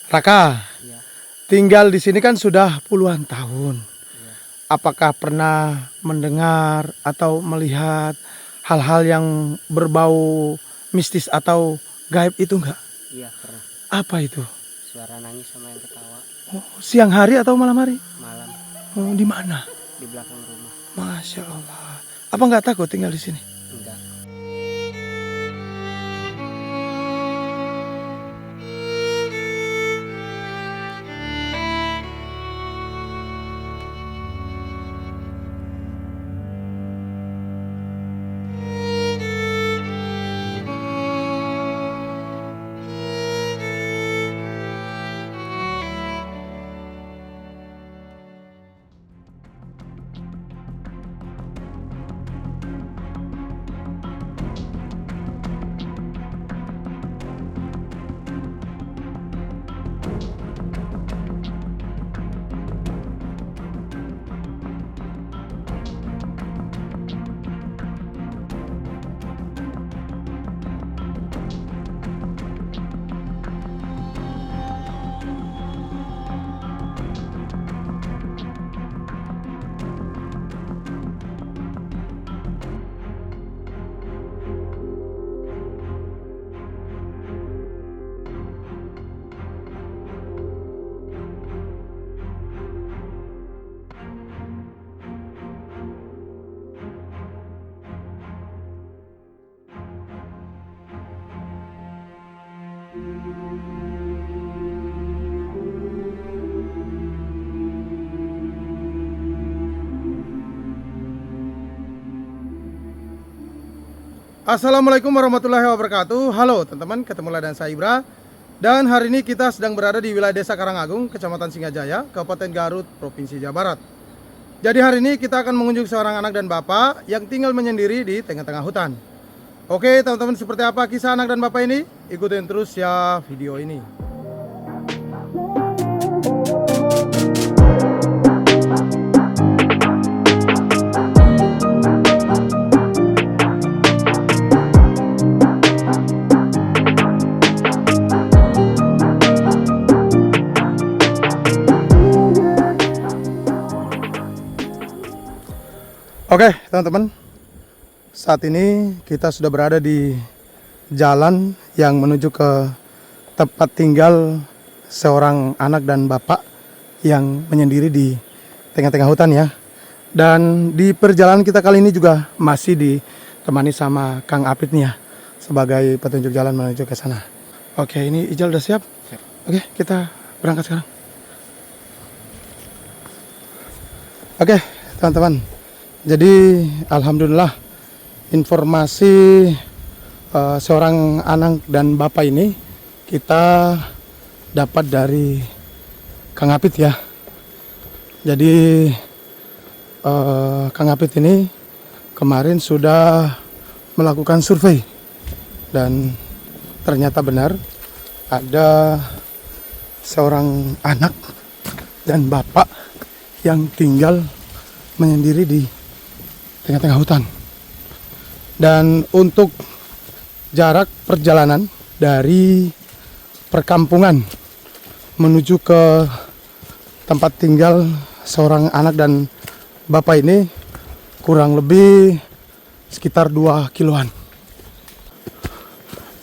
Raka, Iya, tinggal di sini kan sudah puluhan tahun. iya, Apakah pernah mendengar atau melihat hal-hal yang berbau mistis atau gaib itu enggak? iya pernah. Apa itu? Suara nangis sama yang ketawa Oh, siang hari atau malam hari? malam Oh, di mana? di belakang rumah. Masya Allah. Apa nggak takut tinggal di sini? Enggak. Assalamualaikum warahmatullahi wabarakatuh. Halo teman-teman, ketemu lagi dengan saya Ibra. Dan hari ini kita sedang berada di wilayah Desa Karangagung, Kecamatan Singajaya, Kabupaten Garut, Provinsi Jawa Barat. Jadi hari ini kita akan mengunjungi seorang anak dan bapak yang tinggal menyendiri di tengah-tengah hutan. Oke teman-teman, seperti apa kisah anak dan bapak ini? Ikutin terus ya video ini. Oke teman-teman, saat ini kita sudah berada di jalan yang menuju ke tempat tinggal seorang anak dan bapak yang menyendiri di tengah-tengah hutan ya. Dan di perjalanan kita kali ini juga masih ditemani sama Kang Apit nih ya, sebagai petunjuk jalan menuju ke sana. Oke, ini Ijal udah siap? Siap. Oke, kita berangkat sekarang. Oke teman-teman, jadi alhamdulillah informasi seorang anak dan bapak ini kita dapat dari Kang Apit ya. Jadi Kang Apit ini kemarin sudah melakukan survei dan ternyata benar ada seorang anak dan bapak yang tinggal menyendiri di tengah-tengah hutan. Dan untuk jarak perjalanan dari perkampungan menuju ke tempat tinggal seorang anak dan bapak ini kurang lebih sekitar 2 kiloan.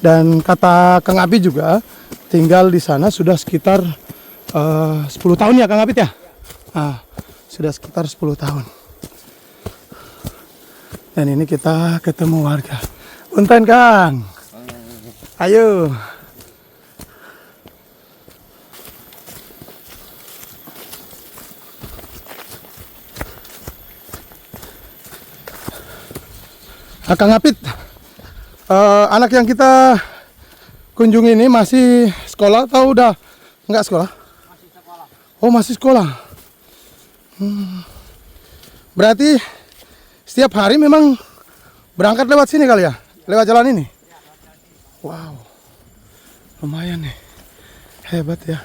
Dan kata Kang Apit juga tinggal di sana sudah sekitar 10 tahun ya Kang Apit ya? Nah, sudah sekitar 10 tahun. Dan ini kita ketemu warga. Punten Kang. Ayo. Nah, Kang Apit, anak yang kita kunjungi ini masih sekolah atau udah enggak sekolah? Masih sekolah. Oh, masih sekolah. Berarti setiap hari memang berangkat lewat sini kali ya? Lewat jalan ini? Wow, lumayan nih. Hebat ya.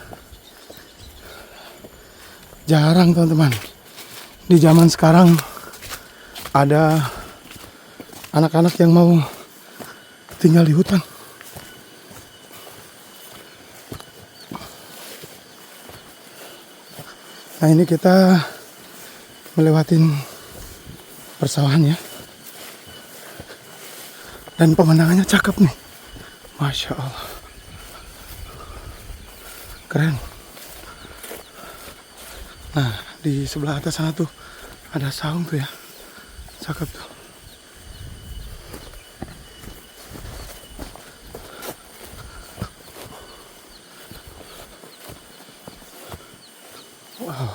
Jarang teman-teman. Di zaman sekarang ada anak-anak yang mau tinggal di hutan. Nah ini kita melewatin persawahan ya. Dan pemandangannya cakep nih. Masya Allah. Keren. Nah di sebelah atas sana tuh ada saung tuh ya. Cakep tuh. Wow.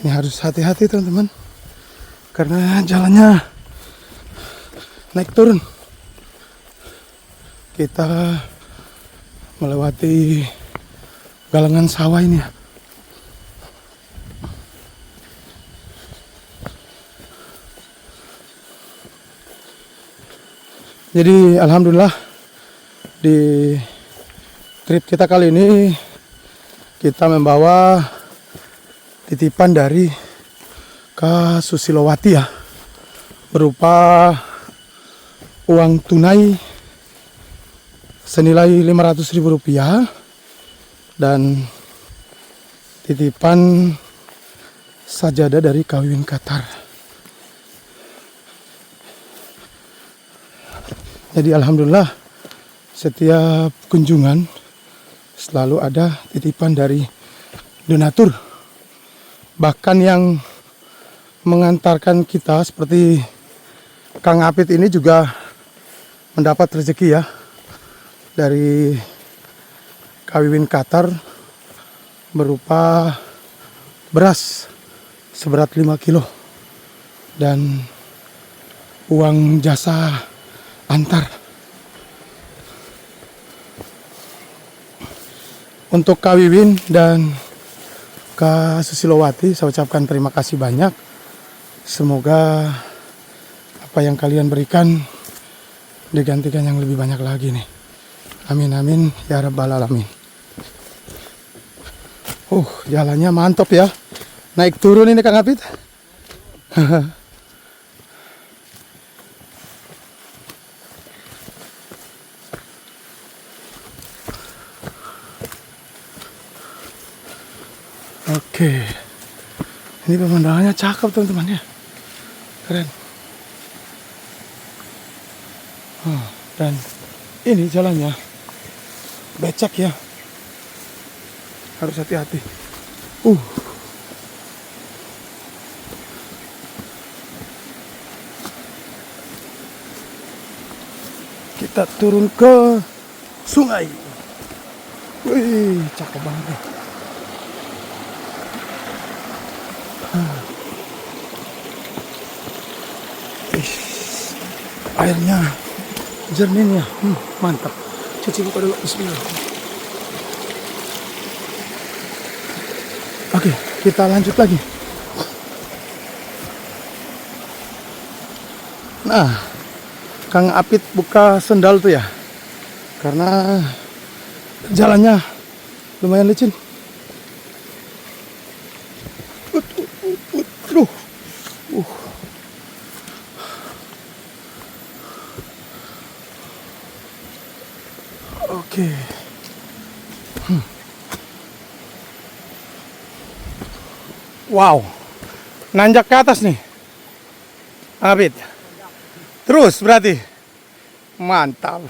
Ini harus hati-hati teman-teman. Karena jalannya naik turun. Kita melewati galangan sawah ini ya. Jadi alhamdulillah di trip kita kali ini kita membawa titipan dari Kak Susilowati ya, berupa uang tunai senilai Rp500.000 dan titipan sajadah dari Kawin Qatar. Jadi alhamdulillah setiap kunjungan selalu ada titipan dari donatur. Bahkan yang mengantarkan kita seperti Kang Apit ini juga mendapat rezeki ya dari Kawin Qatar berupa beras seberat 5 kilo dan uang jasa antar. Untuk Kak Wiwin dan Kak Susilowati saya ucapkan terima kasih banyak. Semoga apa yang kalian berikan digantikan yang lebih banyak lagi nih. Amin amin ya rabbal alamin. Jalannya mantap ya. Naik turun ini Kang Apit. Oke. Ini pemandangannya cakep teman-teman ya. Keren. Dan ini jalannya becek ya. Harus hati-hati. Kita turun ke sungai. Wih, cakep banget nih. Airnya jernih ya, mantap. Cuci muka dulu, bismillah. Oke, kita lanjut lagi. Nah, Kang Apit buka sendal tuh ya, karena jalannya lumayan licin. Oke. Wow. Nanjak ke atas nih. Apit. Terus berarti. Mantap.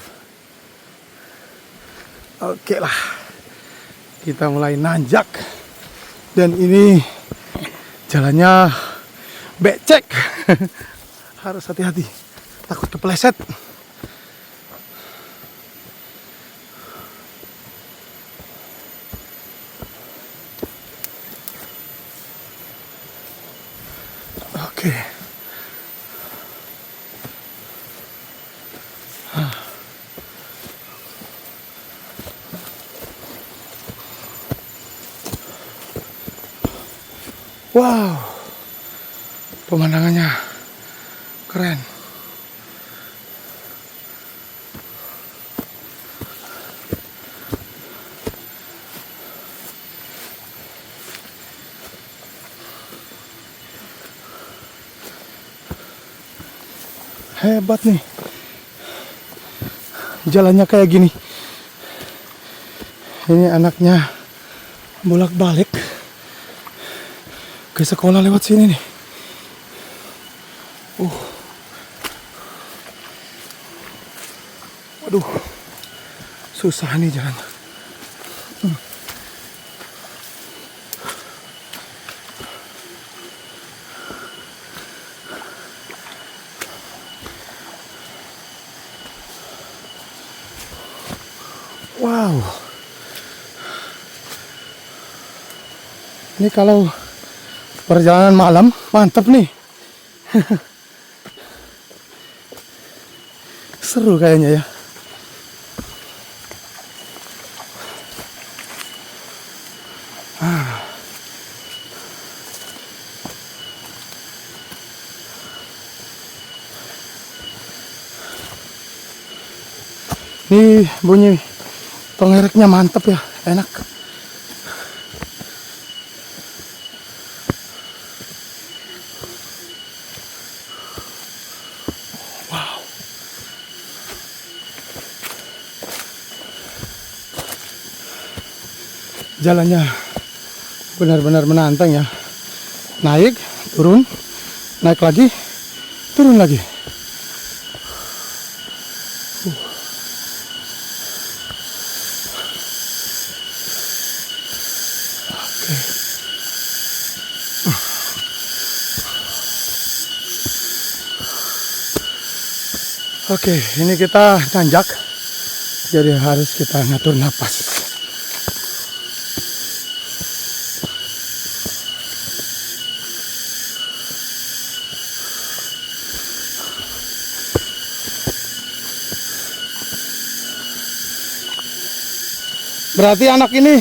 Oke lah. Kita mulai nanjak. Dan ini jalannya becek. Harus hati-hati. Takut kepleset. Oke. Wow. Pemandangannya keren. Hebat nih. Jalannya kayak gini. Ini anaknya bolak-balik. ke sekolah lewat sini nih. Waduh, susah nih jalan. Wow, ini kalau perjalanan malam mantap nih. Seru kayaknya ya. Ini bunyi tongereknya mantap ya, enak. Wow. Jalannya benar-benar menantang ya. Naik, turun, naik lagi, turun lagi. Oke, ini kita nanjak, jadi harus kita ngatur napas. Berarti anak ini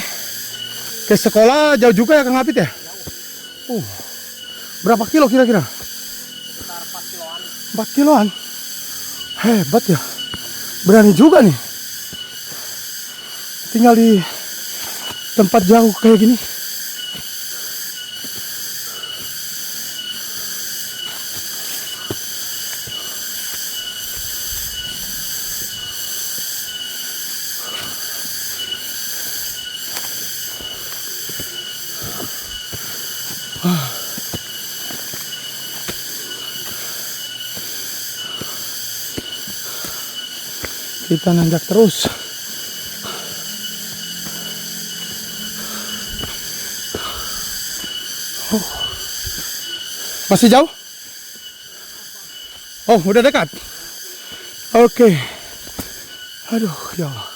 ke sekolah jauh juga ya Kang Apit ya? Berapa kilo kira-kira? Sekitar 4 kiloan. 4 kiloan? Hebat ya, berani juga nih. Tinggal di tempat jauh kayak gini. Kita nanjak terus. Masih jauh? Oh, udah dekat. Oke. Aduh, ya Allah.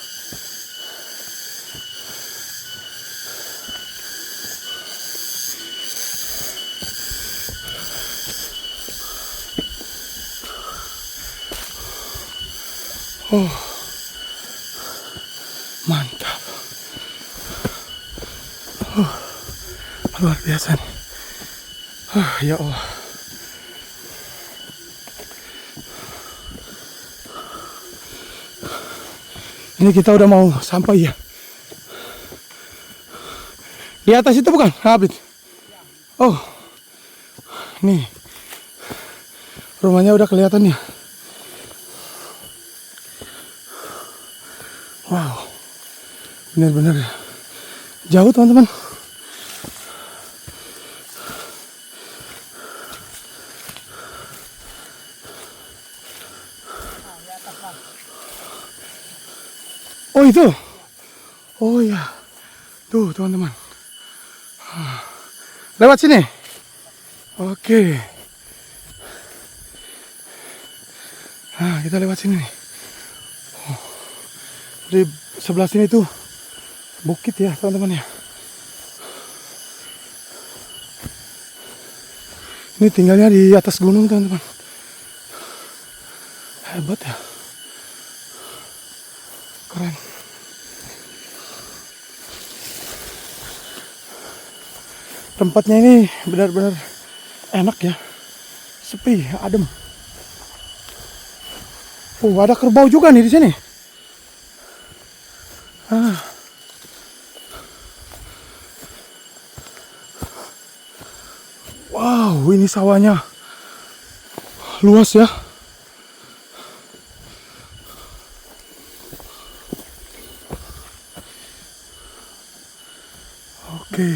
Mantap. Luar biasa nih. Ya Allah. Ini kita udah mau sampai ya. Di atas itu bukan, Habib? Oh, nih. Rumahnya udah kelihatan ya. Wow, benar-benar jauh teman-teman. Oh itu, oh ya, tuh teman-teman. Lewat sini. Oke. Nah, kita lewat sini nih. Di sebelah sini tuh bukit ya teman-teman ya. Ini tinggalnya di atas gunung teman-teman. Hebat ya. Keren. Tempatnya ini benar-benar enak ya. Sepi, adem. Ada kerbau juga nih di sini. Wow, ini sawahnya luas ya. Oke,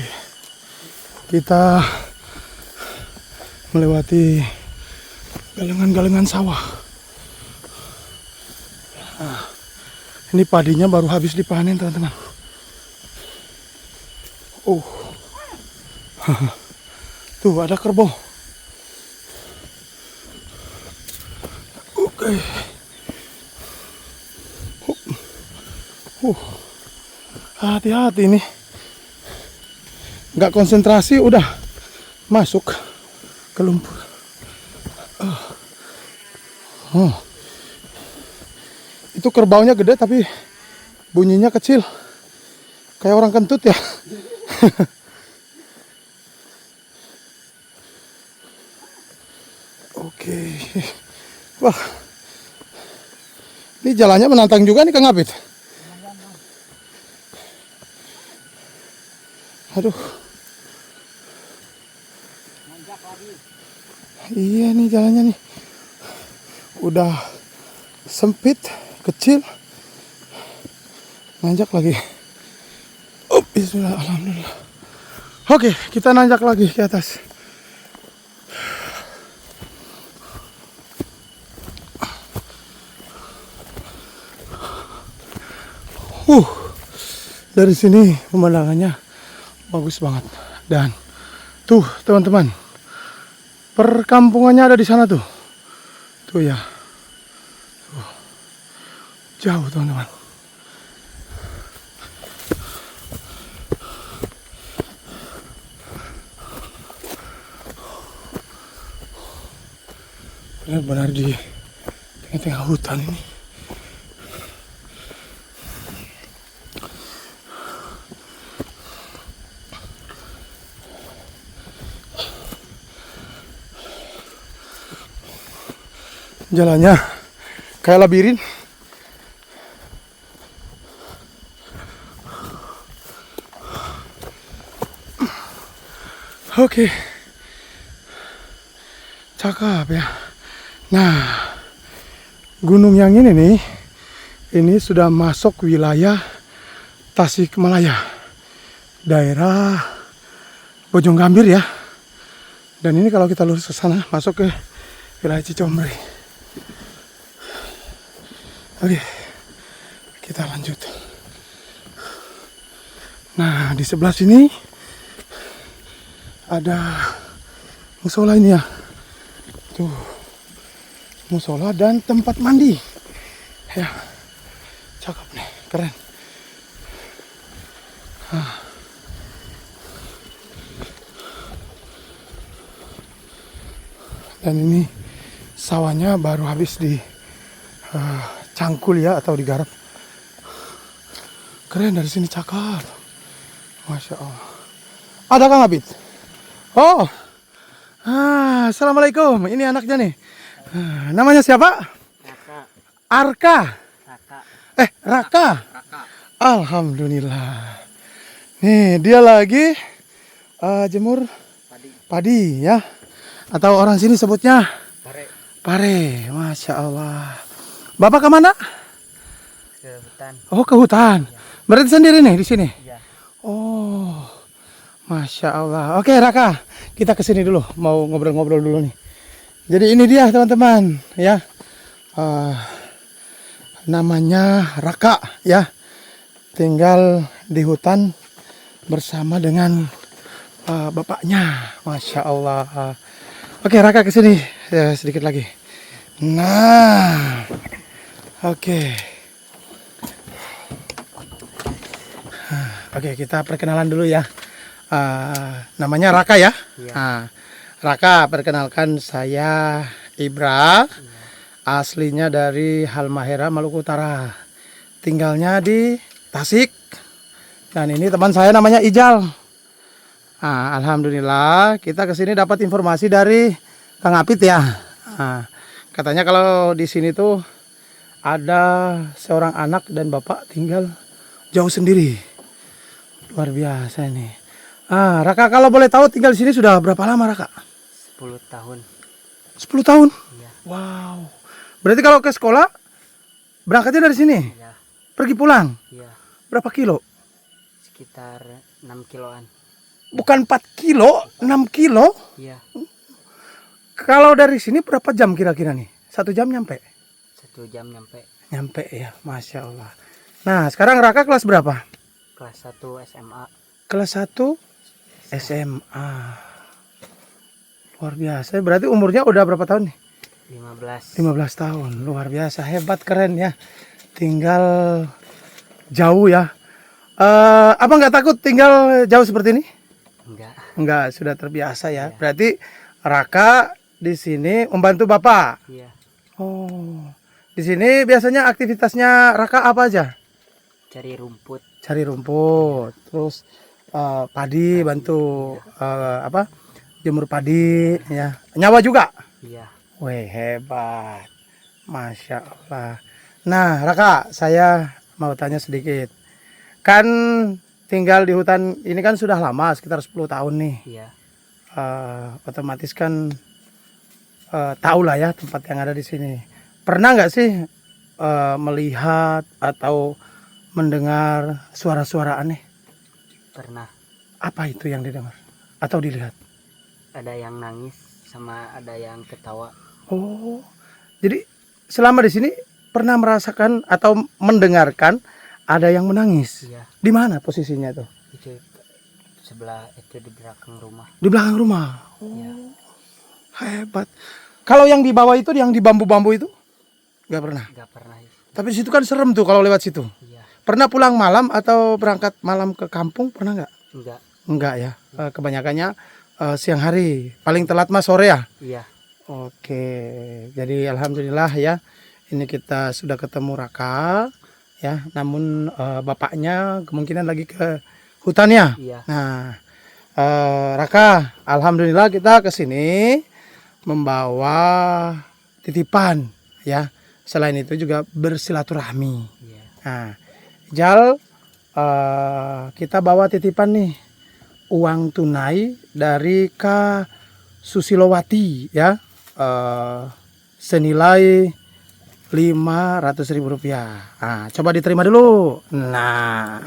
kita melewati galengan-galengan sawah. Nah, ini padinya baru habis dipanen teman-teman. Tuh ada kerbau. Oke. Hati-hati nih. Nggak konsentrasi udah masuk ke lumpur. Itu kerbaunya gede tapi bunyinya kecil. Kayak orang kentut ya. Oke. Wah. Ini jalannya menantang juga nih Kang Apit. Aduh. Iya nih jalannya nih. Udah sempit, kecil. Nanjak lagi. Bismillah, alhamdulillah. Oke, kita nanjak lagi ke atas. Dari sini pemandangannya bagus banget. Dan tuh teman-teman, perkampungannya ada di sana tuh. Tuh ya. Tuh. Jauh teman-teman. Benar-benar di tengah-tengah hutan ini. Jalannya kayak labirin. Oke. Cakep ya. Nah, gunung yang ini nih, ini sudah masuk wilayah Tasikmalaya, daerah Bojonggambir ya. Dan ini kalau kita lurus ke sana, masuk ke wilayah Cicombre. Oke, kita lanjut. Nah, di sebelah sini ada musola ini ya. Tuh, musola dan tempat mandi. Ya, cakep nih, keren. Dan ini sawahnya baru habis di cangkul ya, atau digarap. Keren, dari sini cakep. Masya Allah. Ada Kang Abid? Oh, assalamualaikum. Ini anaknya nih. Namanya siapa? Raka. Arka. Raka. Raka. Raka. Alhamdulillah. Nih dia lagi jemur padi ya. Atau orang sini sebutnya Pare. pare. Masya Allah. Bapak kemana? Ke hutan. Oh, ke hutan. Ya. Berarti sendiri nih di sini? Iya. Oh, Masya Allah. Oke Raka, kita kesini dulu. Mau ngobrol-ngobrol dulu nih. Jadi ini dia teman-teman ya. Namanya Raka ya. Tinggal di hutan bersama dengan bapaknya. Masya Allah. Oke Raka kesini ya, sedikit lagi. Nah, oke. Oke, kita perkenalan dulu ya. Namanya Raka ya. Iya. Raka, perkenalkan saya Ibra. Aslinya dari Halmahera, Maluku Utara. Tinggalnya di Tasik. Dan ini teman saya namanya Ijal. Alhamdulillah kita kesini dapat informasi dari Kang Apit ya. Katanya kalau di sini tuh ada seorang anak dan bapak tinggal jauh sendiri. Luar biasa nih. Raka, kalau boleh tahu tinggal di sini sudah berapa lama Raka? 10 tahun. 10 tahun? Iya. Wow. Berarti kalau ke sekolah berangkatnya dari sini? Iya. Pergi pulang? Iya. Berapa kilo? Sekitar 6 kiloan. Bukan 4 kilo, 6 kilo? Iya. Kalau dari sini berapa jam kira-kira nih? 1 jam nyampe? 1 jam nyampe. Nyampe ya, Masya Allah. Nah, sekarang Raka kelas berapa? Kelas 1 SMA. Kelas 1 SMA. Luar biasa. Berarti umurnya udah berapa tahun nih? 15. 15 tahun. Luar biasa. Hebat, keren ya. Tinggal jauh ya. Apa nggak takut tinggal jauh seperti ini? Enggak. Enggak, sudah terbiasa ya. Iya. Berarti Raka di sini membantu Bapak. Iya. Oh. Di sini biasanya aktivitasnya Raka apa aja? Cari rumput. Cari rumput, terus padi, bantu apa? Jemur padi ya. Nyawa juga. Iya. Wih, hebat. Masya Allah. Nah, Raka, saya mau tanya sedikit. Kan tinggal di hutan ini kan sudah lama, sekitar 10 tahun nih. Iya. Otomatis kan tahu lah ya tempat yang ada di sini. Pernah nggak sih melihat atau mendengar suara-suara aneh? Pernah. Apa itu yang didengar atau dilihat? Ada yang nangis sama ada yang ketawa. Oh, jadi selama di sini pernah merasakan atau mendengarkan ada yang menangis? Iya. Di mana posisinya tuh? Itu sebelah itu di belakang rumah. Di belakang rumah. Oh, Iya. hebat. Kalau yang di bawah itu, yang di bambu-bambu itu, nggak pernah. Nggak pernah. Tapi di situ kan serem tuh kalau lewat situ. Iya. Pernah pulang malam atau berangkat malam ke kampung? Pernah nggak? Enggak. Enggak ya. Kebanyakannya siang hari. Paling telat mah sore ya. Iya. Oke. Jadi alhamdulillah ya. Ini kita sudah ketemu Raka. Ya. Namun bapaknya kemungkinan lagi ke hutan ya. Iya. Nah, Raka, alhamdulillah kita ke sini membawa titipan ya. Selain itu juga bersilaturahmi. Iya. Nah, Jal, kita bawa titipan nih, uang tunai dari Kak Susilowati ya, senilai Rp500.000. Nah, coba diterima dulu. Nah,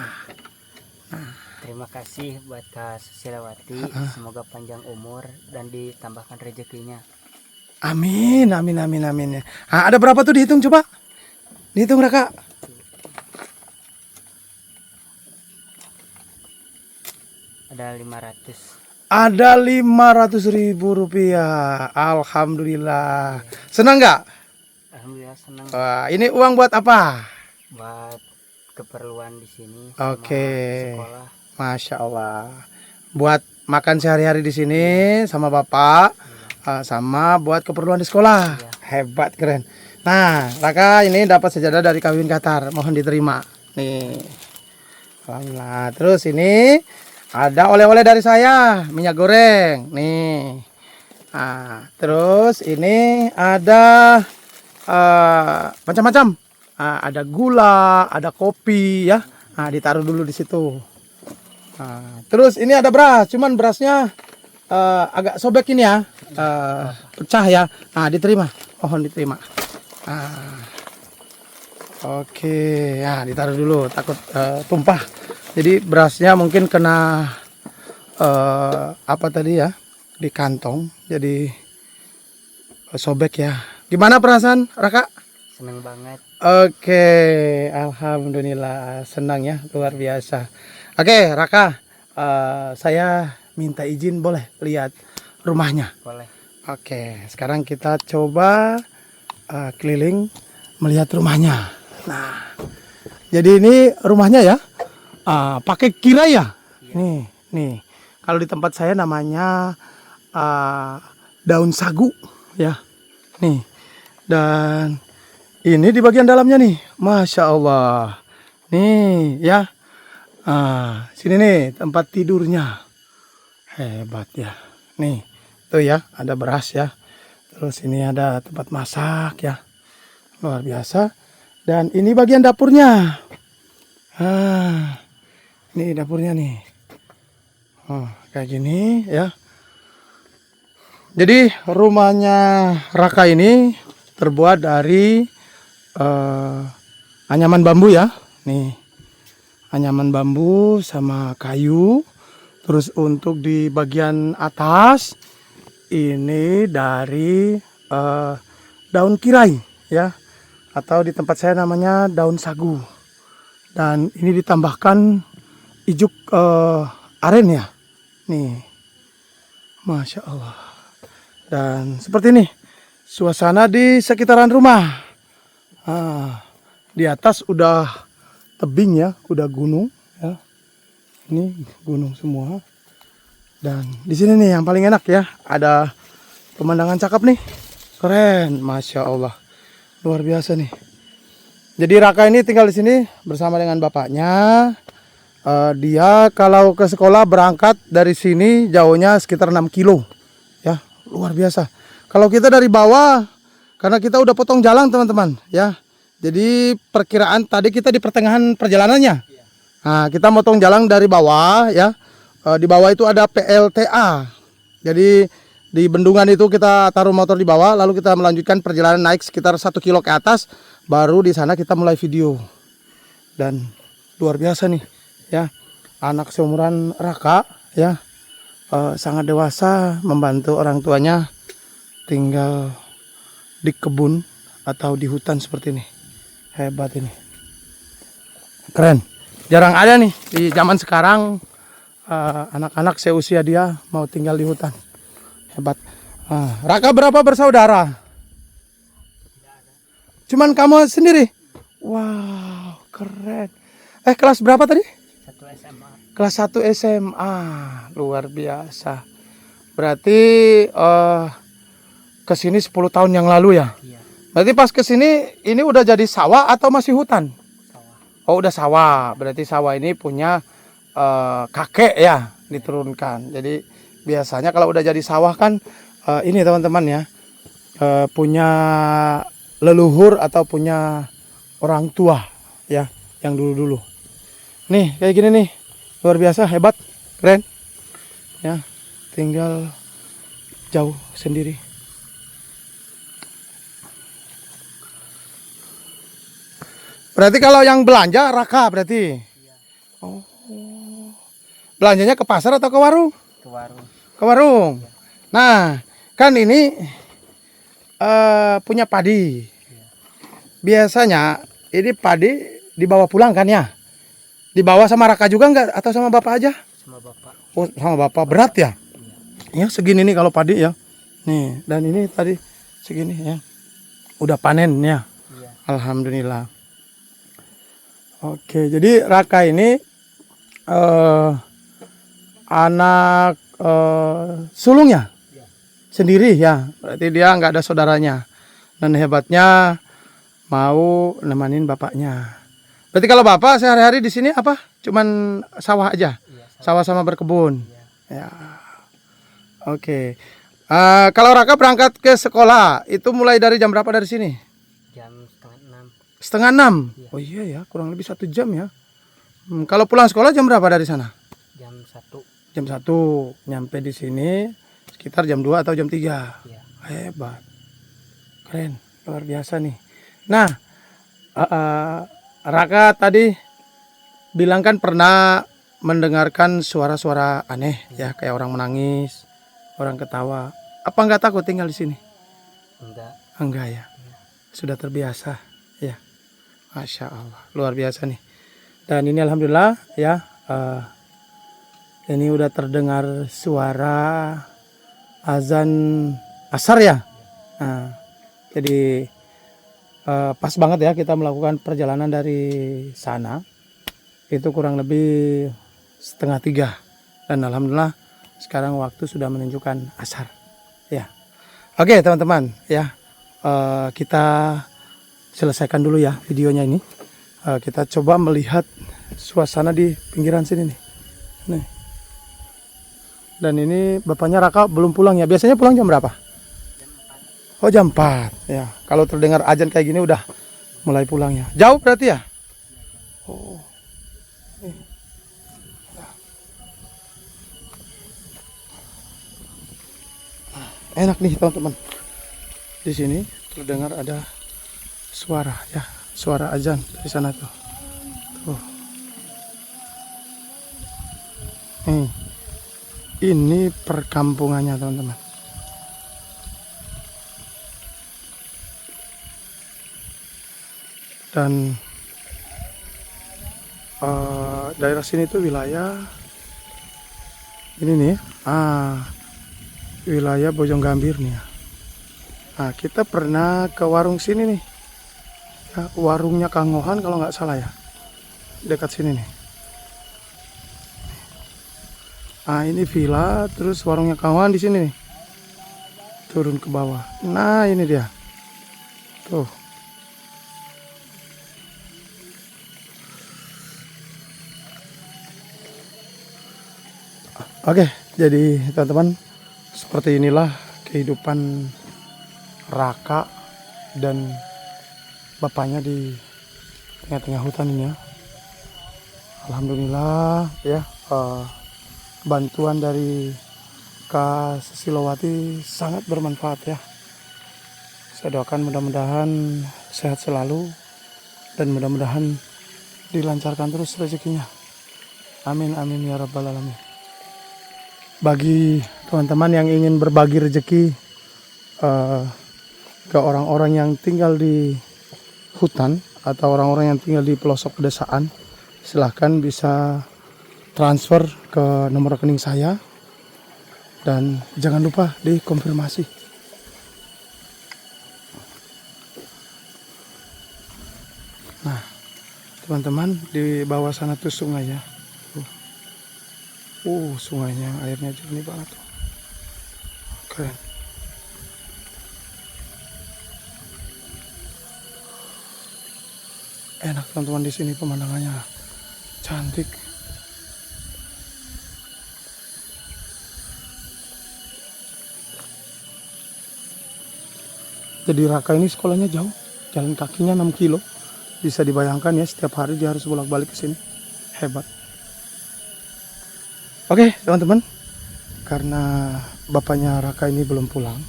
Terima kasih buat Kak Susilowati. Semoga panjang umur dan ditambahkan rezekinya. amin, amin, amin, amin. Nah, ada berapa tuh dihitung coba? Dihitung Raka. Ada 500. Ada Rp500.000. Alhamdulillah. Senang nggak? Alhamdulillah senang. Wah, ini uang buat apa? Buat keperluan di sini. Oke. Sekolah. Masya Allah. Buat makan sehari-hari di sini sama Bapak, sama buat keperluan di sekolah. Iya. Hebat, keren. Nah, Raka ini dapat sejadah dari Kawin Qatar. Mohon diterima. Nih. Alhamdulillah. Terus ini ada oleh-oleh dari saya, minyak goreng. Nih. Nah, terus ini ada macam-macam. Ada gula, ada kopi ya. Nah, ditaruh dulu di situ. Nah, terus ini ada beras, cuman berasnya agak sobek ini ya, pecah ya. Nah, diterima, mohon diterima. Nah, oke, ya ditaruh dulu, takut tumpah. Jadi berasnya mungkin kena apa tadi ya, di kantong, jadi sobek ya. Gimana perasaan Raka? Senang banget. Oke, alhamdulillah, senang ya, luar biasa. Oke, Raka, saya minta izin boleh lihat rumahnya? Boleh. Oke, sekarang kita coba keliling melihat rumahnya. Nah, jadi ini rumahnya ya, pakai kira ya? Nih, kalau di tempat saya namanya daun sagu ya. Nih, dan ini di bagian dalamnya nih, Masya Allah. Nih ya. Sini nih tempat tidurnya. Hebat ya. Nih, tuh ya, ada beras ya. Terus ini ada tempat masak ya. Luar biasa. Dan ini bagian dapurnya. Ini dapurnya nih. Kayak gini ya. Jadi rumahnya Raka ini terbuat dari anyaman bambu ya. Nih. Anyaman bambu sama kayu. Terus untuk di bagian atas ini dari daun kirai ya, atau di tempat saya namanya daun sagu. Dan ini ditambahkan ijuk aren ya. Nih, Masya Allah. Dan seperti ini suasana di sekitaran rumah. Di atas udah tebing ya, udah gunung ya. Ini gunung semua. Dan di sini nih yang paling enak ya, ada pemandangan cakep nih. Keren, Masya Allah. Luar biasa nih. Jadi Raka ini tinggal di sini bersama dengan bapaknya. Dia kalau ke sekolah berangkat dari sini jauhnya sekitar 6 kilo. Ya, luar biasa. Kalau kita dari bawah, karena kita udah potong jalan teman-teman ya. Jadi perkiraan tadi kita di pertengahan perjalanannya. Nah, kita motong jalan dari bawah ya. Di bawah itu ada PLTA. Jadi di bendungan itu kita taruh motor di bawah, lalu kita melanjutkan perjalanan naik sekitar 1 kilo ke atas. Baru di sana kita mulai video. Dan luar biasa nih ya. Anak seumuran Raka ya. Sangat dewasa, membantu orang tuanya tinggal di kebun atau di hutan seperti ini. Hebat ini. Keren. Jarang ada nih di zaman sekarang anak-anak seusia dia mau tinggal di hutan. Hebat. Raka berapa bersaudara? Cuman kamu sendiri? Wow, keren. Kelas berapa tadi? 1 SMA. Kelas 1 SMA. Luar biasa. Berarti kesini 10 tahun yang lalu ya? Iya. Berarti pas kesini ini udah jadi sawah atau masih hutan? Sawah. Oh, udah sawah. Berarti sawah ini punya kakek ya, diturunkan. Jadi biasanya kalau udah jadi sawah kan ini teman-teman ya, punya leluhur atau punya orang tua ya, yang dulu-dulu. Nih kayak gini nih, luar biasa, hebat, keren ya. Tinggal jauh sendiri. Berarti kalau yang belanja Raka berarti? Iya. Oh, belanjanya ke pasar atau ke warung? Ke warung. Ke warung. Nah, kan ini punya padi. Biasanya ini padi dibawa pulang kan ya? Dibawa sama Raka juga enggak atau sama bapak aja? Sama bapak. Oh, sama bapak. Berat ya? Iya. Ya segini nih kalau padi ya. Nih, dan ini tadi segini ya. Udah panen ya. Iya. Alhamdulillah. Oke, jadi Raka ini anak sulungnya Iya. sendiri ya. Berarti dia nggak ada saudaranya. Dan hebatnya mau nemenin bapaknya. Berarti kalau bapak sehari-hari di sini apa? Cuman sawah aja. Iya. Sawah sama berkebun. Iya. Ya. Oke. Kalau Raka berangkat ke sekolah itu mulai dari jam berapa dari sini? Jam 5:30. 5:30. Iya. Oh iya ya, kurang lebih 1 jam ya. Kalau pulang sekolah jam berapa dari sana? Jam 1. Jam 1. Nyampe di sini sekitar jam 2 atau jam 3. Iya. Hebat. Keren, luar biasa nih. Nah, Raka tadi bilang kan pernah mendengarkan suara-suara aneh ya, kayak orang menangis, orang ketawa. Apa enggak takut tinggal di sini? Enggak. Enggak ya. Sudah terbiasa ya. Masya Allah, luar biasa nih. Dan ini alhamdulillah ya, ini udah terdengar suara azan asar ya. Nah, jadi pas banget ya kita melakukan perjalanan dari sana. Itu kurang lebih 2:30. Dan alhamdulillah sekarang waktu sudah menunjukkan asar ya. Oke teman-teman ya, kita selesaikan dulu ya videonya ini. Kita coba melihat suasana di pinggiran sini nih. Nih. Dan ini bapaknya Raka belum pulang ya. Biasanya pulang jam berapa? Oh jam 4 ya. Kalau terdengar azan kayak gini udah mulai pulang ya. Jauh berarti ya? Oh. Enak nih teman-teman. Di sini terdengar ada suara ya, suara azan di sana tuh. Tuh. Ini perkampungannya teman-teman. Dan daerah sini tuh wilayah ini nih, wilayah Bojonggambir nih ya. Nah, kita pernah ke warung sini nih, ya, warungnya Kang Ngohan kalau nggak salah ya, dekat sini nih. Nah, ini villa, terus warungnya Kang Ngohan di sini nih. Turun ke bawah. Nah, ini dia. Tuh. Oke, jadi teman-teman, seperti inilah kehidupan Raka dan bapaknya di tengah-tengah hutan ini ya. Alhamdulillah ya, bantuan dari Kak Susilowati sangat bermanfaat ya. Saya doakan mudah-mudahan sehat selalu dan mudah-mudahan dilancarkan terus rezekinya. Amin amin ya rabbal alamin. Bagi teman-teman yang ingin berbagi rezeki ke orang-orang yang tinggal di hutan atau orang-orang yang tinggal di pelosok pedesaan, silahkan bisa transfer ke nomor rekening saya dan jangan lupa dikonfirmasi. Nah, teman-teman, di bawah sana tuh sungai ya. Sungainya airnya jernih banget tuh. Keren. Enak teman-teman, di sini pemandangannya cantik. Jadi Raka ini sekolahnya jauh, jalan kakinya 6 kilo. Bisa dibayangkan ya, setiap hari dia harus bolak-balik ke sini. Hebat. Oke teman-teman, karena bapaknya Raka ini belum pulang,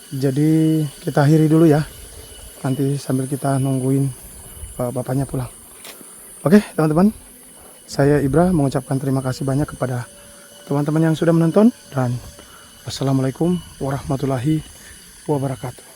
jadi kita akhiri dulu ya. Nanti sambil kita nungguin bapaknya pulang. Oke teman-teman, saya Ibra mengucapkan terima kasih banyak kepada teman-teman yang sudah menonton, dan wassalamualaikum warahmatullahi wabarakatuh.